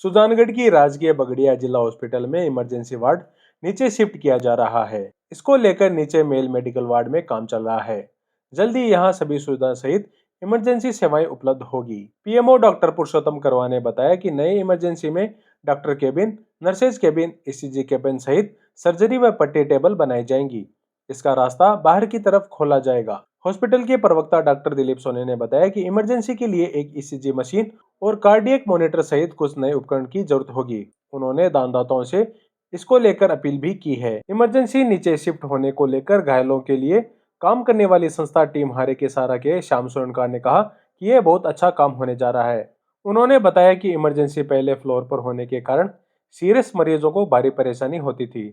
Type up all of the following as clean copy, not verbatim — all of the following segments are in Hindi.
सुजानगढ़ की राजकीय बगड़िया जिला हॉस्पिटल में इमरजेंसी वार्ड नीचे शिफ्ट किया जा रहा है। इसको लेकर नीचे मेल मेडिकल वार्ड में काम चल रहा है। जल्दी यहां सभी सुविधाएं सहित इमरजेंसी सेवाएं उपलब्ध होगी। पीएमओ डॉक्टर पुरुषोत्तम करवा ने बताया कि नए इमरजेंसी में doctor cabin, nurses cabin, ECG cabin सहित सर्जरी व पट्टी टेबल बनाई जाएंगी। इसका रास्ता बाहर की तरफ खोला जाएगा। हॉस्पिटल के प्रवक्ता डॉक्टर दिलीप सोनी ने बताया कि इमरजेंसी के लिए एक ईसीजी मशीन और कार्डियक मॉनिटर सहित कुछ नए उपकरण की जरूरत होगी। उन्होंने दानदाताओं से इसको लेकर अपील भी की है। इमरजेंसी नीचे शिफ्ट होने को लेकर घायलों के लिए काम करने वाली संस्था टीम हारे के सहारा के श्याम सोनकार ने कहा कि यह बहुत अच्छा काम होने जा रहा है। उन्होंने बताया कि इमरजेंसी पहले फ्लोर पर होने के कारण सीरियस मरीजों को भारी परेशानी होती थी।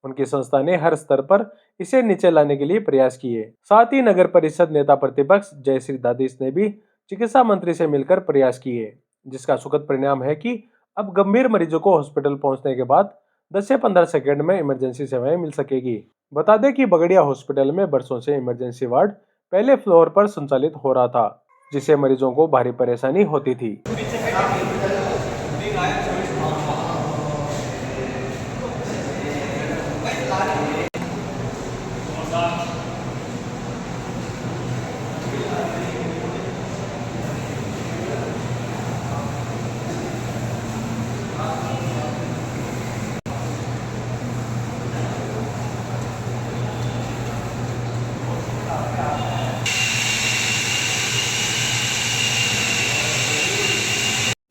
उनकी संस्था ने हर स्तर पर इसे नीचे लाने के लिए प्रयास किए। साथ ही नगर परिषद नेता प्रतिपक्ष जयश्री दादिश ने भी चिकित्सा मंत्री से मिलकर प्रयास किए, जिसका सुखद परिणाम है कि अब गंभीर मरीजों को हॉस्पिटल पहुंचने के बाद 10 से 15 सेकंड में इमरजेंसी सेवाएं मिल सकेगी। बता दें कि बगड़िया हॉस्पिटल में बरसों से इमरजेंसी वार्ड पहले फ्लोर पर संचालित हो रहा था, जिससे मरीजों को भारी परेशानी होती थी।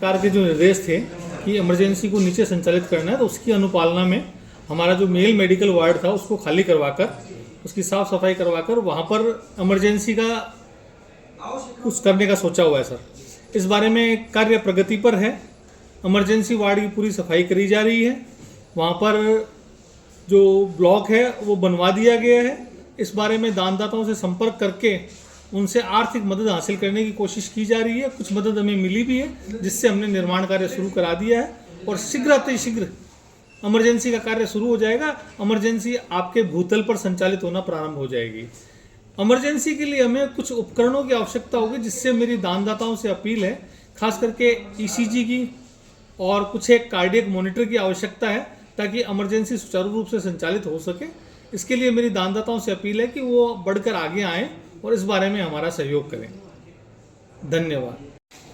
सरकार के जो निर्देश थे कि इमरजेंसी को नीचे संचालित करना है, तो उसकी अनुपालना में हमारा जो मेल मेडिकल वार्ड था उसको खाली करवाकर, उसकी साफ सफाई करवाकर वहाँ पर इमरजेंसी का कुछ करने का सोचा हुआ है सर। इस बारे में कार्य प्रगति पर है। इमरजेंसी वार्ड की पूरी सफाई करी जा रही है। वहाँ पर जो ब्लॉक है वो बनवा दिया गया है। इस बारे में दानदाताओं से संपर्क करके उनसे आर्थिक मदद हासिल करने की कोशिश की जा रही है। कुछ मदद हमें मिली भी है, जिससे हमने निर्माण कार्य शुरू करा दिया है और शीघ्र इमरजेंसी का कार्य शुरू हो जाएगा। इमरजेंसी आपके भूतल पर संचालित होना प्रारंभ हो जाएगी। इमरजेंसी के लिए हमें कुछ उपकरणों की आवश्यकता होगी, जिससे मेरी दानदाताओं से अपील है, खास करके ईसीजी की और कुछ एक कार्डियक मॉनिटर की आवश्यकता है, ताकि इमरजेंसी सुचारू रूप से संचालित हो सके। इसके लिए मेरी दानदाताओं से अपील है कि वो बढ़कर आगे आएँ और इस बारे में हमारा सहयोग करें। धन्यवाद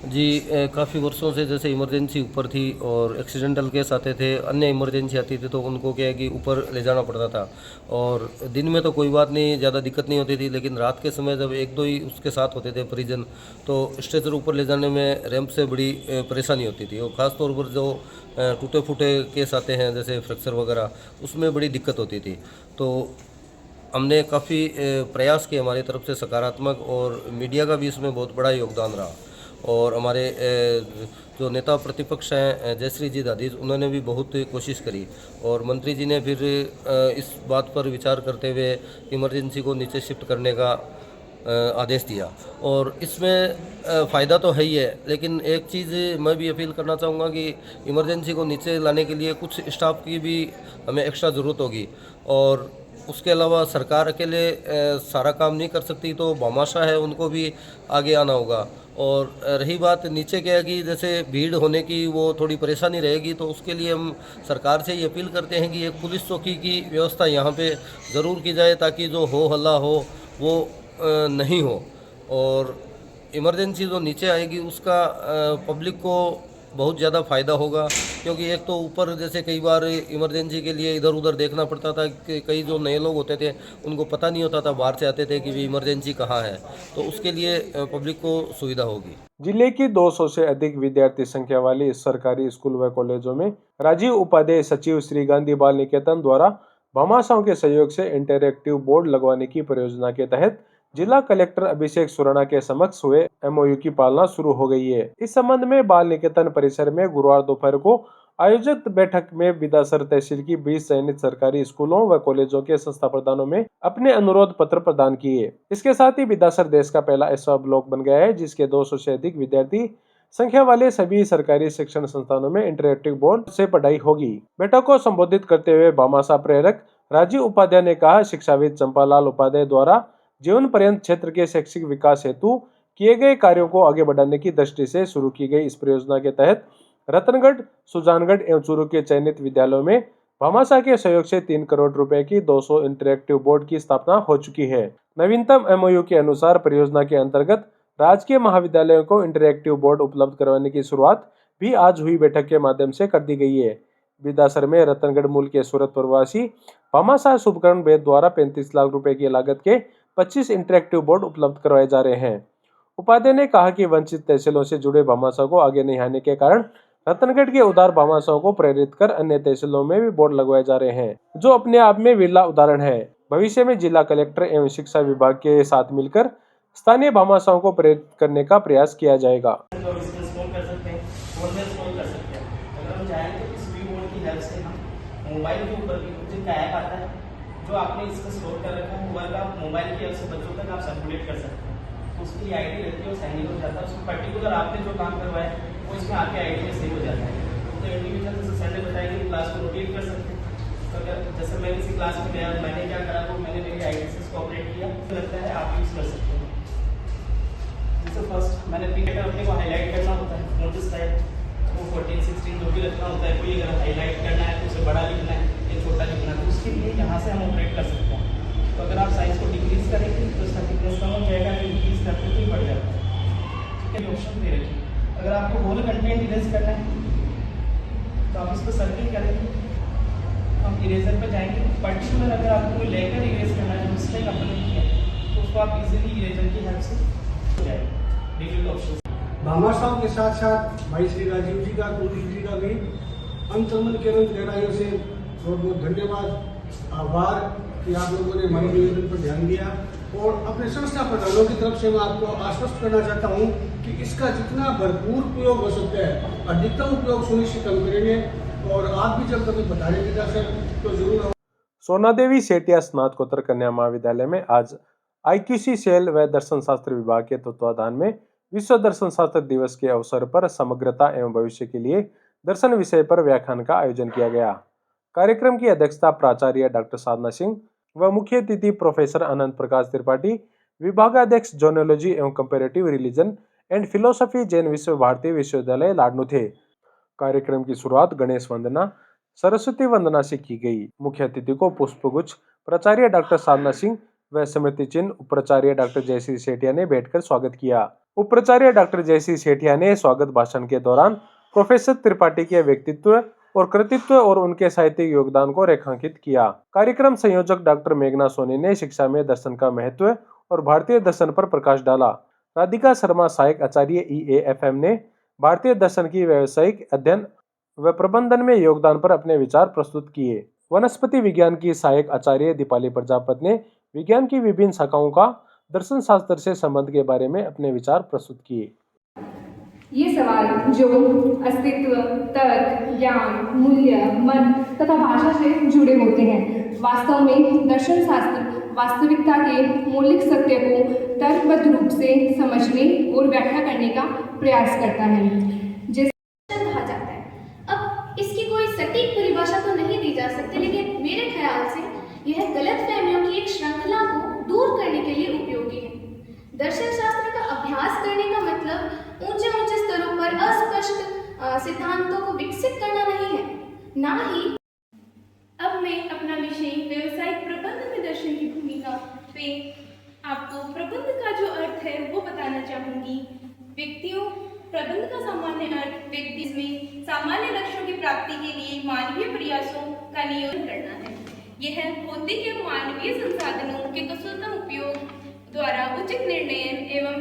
जी। काफ़ी वर्षों से जैसे इमरजेंसी ऊपर थी और एक्सीडेंटल केस आते थे, अन्य इमरजेंसी आती थी तो उनको क्या है कि ऊपर ले जाना पड़ता था। और दिन में तो कोई बात नहीं, ज़्यादा दिक्कत नहीं होती थी, लेकिन रात के समय जब एक दो ही उसके साथ होते थे परिजन, तो स्ट्रेचर ऊपर ले जाने में रैंप से बड़ी परेशानी होती थी। और ख़ास तौर पर जो टूटे फूटे केस आते हैं जैसे फ्रैक्चर वगैरह, उसमें बड़ी दिक्कत होती थी। तो हमने काफ़ी प्रयास किए हमारी तरफ से सकारात्मक, और मीडिया का भी इसमें बहुत बड़ा योगदान रहा। और हमारे जो नेता प्रतिपक्ष हैं जयश्री जी दादी, उन्होंने भी बहुत कोशिश करी, और मंत्री जी ने फिर इस बात पर विचार करते हुए इमरजेंसी को नीचे शिफ्ट करने का आदेश दिया। और इसमें फ़ायदा तो है ही है, लेकिन एक चीज़ मैं भी अपील करना चाहूँगा कि इमरजेंसी को नीचे लाने के लिए कुछ स्टाफ की भी हमें एक्स्ट्रा ज़रूरत होगी। और उसके अलावा सरकार अकेले सारा काम नहीं कर सकती, तो भामाशाह है उनको भी आगे आना होगा। और रही बात नीचे क्या है कि जैसे भीड़ होने की वो थोड़ी परेशानी रहेगी, तो उसके लिए हम सरकार से ये अपील करते हैं कि एक पुलिस चौकी की व्यवस्था यहाँ पे ज़रूर की जाए, ताकि जो हो हल्ला हो वो नहीं हो। और इमरजेंसी जो नीचे आएगी उसका पब्लिक को बहुत ज़्यादा फ़ायदा होगा, क्योंकि एक तो ऊपर जैसे कई बार इमरजेंसी के लिए इधर उधर देखना पड़ता था कि कई जो नए लोग होते थे उनको पता नहीं होता था, बाहर से आते थे कि इमरजेंसी कहाँ है, तो उसके लिए पब्लिक को सुविधा होगी। जिले की 200 से अधिक विद्यार्थी संख्या वाली सरकारी स्कूल व कॉलेजों में राजीव उपाध्याय सचिव श्री गांधी बाल निकेतन द्वारा भामाशाहों के सहयोग से इंटरैक्टिव बोर्ड लगवाने की परियोजना के तहत जिला कलेक्टर अभिषेक सुराणा के समक्ष हुए एमओयू की पालना शुरू हो गई है। इस संबंध में बाल निकेतन परिसर में गुरुवार दोपहर को आयोजित बैठक में विदासर तहसील की 20 चयनित सरकारी स्कूलों व कॉलेजों के संस्था प्रधानों में अपने अनुरोध पत्र प्रदान किए। इसके साथ ही विदासर देश का पहला ऐसा ब्लॉक बन गया है जिसके 200 से अधिक विद्यार्थी संख्या वाले सभी सरकारी शिक्षण संस्थानों में इंटरैक्टिव बोर्ड से पढ़ाई होगी। बैठक को संबोधित करते हुए भामाशाह प्रेरक राजीव उपाध्याय ने कहा, शिक्षाविद चंपालाल उपाध्याय द्वारा जीवन पर्यंत क्षेत्र के शैक्षिक विकास हेतु किए गए कार्यों को आगे बढ़ाने की दृष्टि से शुरू की गई इस परियोजना के तहत रतनगढ़, सुजानगढ़ एवं चूरू के चयनित विद्यालयों में भामाशाह के सहयोग से 3 करोड़ रुपए की 200 इंटरेक्टिव बोर्ड की स्थापना हो चुकी है। नवीनतम एमओयू के अनुसार परियोजना के अंतर्गत राजकीय महाविद्यालयों को इंटरेक्टिव बोर्ड उपलब्ध करवाने की शुरुआत भी आज हुई बैठक के माध्यम से कर दी गई है। विदासर में रतनगढ़ मूल के सूरत प्रवासी भामाशाह शुभकरण बेद द्वारा 35 लाख रुपए की लागत के 25 इंटरेक्टिव बोर्ड उपलब्ध करवाए जा रहे हैं। उपाध्याय ने कहा कि वंचित तहसीलों से जुड़े भामाशाह को आगे नहीं आने के कारण रतनगढ़ के उदार भामाशाहों को प्रेरित कर अन्य तहसीलों में भी बोर्ड लगवाए जा रहे हैं, जो अपने आप में विरला उदाहरण है। भविष्य में जिला कलेक्टर एवं शिक्षा विभाग के साथ मिलकर स्थानीय भामाशाहों को प्रेरित करने का प्रयास किया जाएगा। मोबाइल के ऊपर भी जिनका ऐप आता है, जो आपने इसमें स्टोर कर रखा है, मोबाइल का मोबाइल की ऐप से बच्चों तक आप सर्कुलेट कर सकते हैं। तो उसकी आईडी रहती है, वो साइन इन हो जाता है, उसमें पर्टिकुलर आपने जो काम करवाया वो इसमें आपके आईडी में सेव हो जाता है। तो इंडिविजुअल जैसे सर ने बताया कि क्लास को रोटेट कर सकते हैं। तो अगर जैसे मैं किसी क्लास में गया, मैंने क्या करा, वो मैंने मेरी आईडी से इसको ऑपरेट किया, तो लगता है आप यूज़ कर सकते हैं। जैसे फर्स्ट मैंने पिक अपने को हाईलाइट करना होता है, नोटिस टाइप वो 14, 16 जो भी रखना होता है, कोई अगर हाईलाइट करना है तो उसे बड़ा लिखना है या छोटा लिखना है, तो उसके लिए यहाँ से हम ऑपरेट कर सकते हैं। तो अगर आप साइज को डिक्रीज करेंगे तो इसका थिकनेस कम हो जाएगा, इंक्रीज करते तो बढ़ जाता है। ठीक है, ऑप्शन दे रखिए। अगर आपको होल कंटेंट इरेज करना है तो आप इस पर सर्किल करेंगे, हम इरेजर पर जाएंगे। पर्टिकुलर अगर आपको कोई लेकर इरेज करना है, जो मिस्टेक आपने किया, तो उसको आप इजीली इरेजर की हेल्प से हो जाएगा। डिलीट ऑप्शन भामाशाहों के साथ साथ भाई श्री राजीव जी का, कुलदीप जी का भी अंतर्मन के अनंत गहराइयों से बहुत बहुत धन्यवाद, आभार कि आप लोगों ने हमारे निवेदन पर ध्यान दिया। और अपने संस्था प्रधानों की तरफ से मैं आपको आश्वस्त करना चाहता हूँ कि इसका जितना भरपूर उपयोग हो सकता है, अधिकतम उपयोग सुनिश्चित हम करेंगे। और आप भी जब कभी बताएंगे दर्शन तो जरूर। सोनादेवी सेठिया स्नातकोत्तर कन्या महाविद्यालय में आज IQC सेल व दर्शन शास्त्र विभाग के तत्वाधान में विश्व दर्शन शास्त्र दिवस के अवसर पर समग्रता एवं भविष्य के लिए दर्शन विषय पर व्याख्यान का आयोजन किया गया। कार्यक्रम की अध्यक्षता प्राचार्य डॉक्टर साधना सिंह व मुख्य अतिथि प्रोफेसर अनंत प्रकाश त्रिपाठी, विभागाध्यक्ष जोनोलॉजी एवं comparative religion and philosophy, Jain विश्व भारती विश्वविद्यालय लाडनू थे। कार्यक्रम की शुरुआत गणेश वंदना, सरस्वती वंदना से की गई। मुख्य अतिथि को पुष्पगुच्छ प्राचार्य डॉक्टर साधना सिंह व स्मृति चिन्ह उपाचार्य डॉक्टर जयश्री सेठिया ने भेंट कर स्वागत किया। उपाचार्य डॉक्टर जयश्री सेठिया ने स्वागत भाषण के दौरान प्रोफेसर त्रिपाठी के व्यक्तित्व और कृतित्व और उनके साहित्यिक योगदान को रेखांकित किया। कार्यक्रम संयोजक डॉक्टर मेघना सोनी ने शिक्षा में दर्शन का महत्व और भारतीय दर्शन पर प्रकाश डाला। राधिका शर्मा सहायक आचार्य EAFM ने भारतीय दर्शन की व्यावसायिक अध्ययन व प्रबंधन में योगदान पर अपने विचार प्रस्तुत किए। वनस्पति विज्ञान की सहायक आचार्य दीपाली प्रजापति ने विज्ञान की विभिन्न शाखाओं का दर्शन शास्त्र से संबंध के बारे में अपने विचार प्रस्तुत किए। ये सवाल जो अस्तित्व, तर्क, ज्ञान, मूल्य, मन तथा भाषा से जुड़े होते हैं, वास्तव में दर्शन शास्त्र वास्तविकता के मौलिक सत्य को तर्कबद्ध रूप से समझने और व्याख्या करने का प्रयास करता है, जैसे कहा जाता है। अब इसकी कोई सटीक परिभाषा तो नहीं दी जा सकती, लेकिन मेरे ख्याल से यह गलतफहमियों की एक श्रृंखला को दूर करने के लिए उपयोगी है। दर्शन शास्त्र का अभ्यास करने का मतलब ऊंचे ऊंचे स्तरों पर अस्पष्ट सिद्धांतों को विकसित करना नहीं है, ना ही। अब मैं अपना विषय व्यवसायिक प्रबंध में दर्शन की भूमिका पे आपको प्रबंध का जो अर्थ है वो बताना चाहूँगी। व्यक्तियों प्रबंध का सामान्य अर्थ व्यक्ति में सामान्य लक्ष्यों की प्राप्ति के लिए मानवीय प्रयासों का नियोजन करना है। यह भौतिक एवं मानवीय संसाधनों के कुशलतम उपयोग द्वारा उचित निर्णय एवं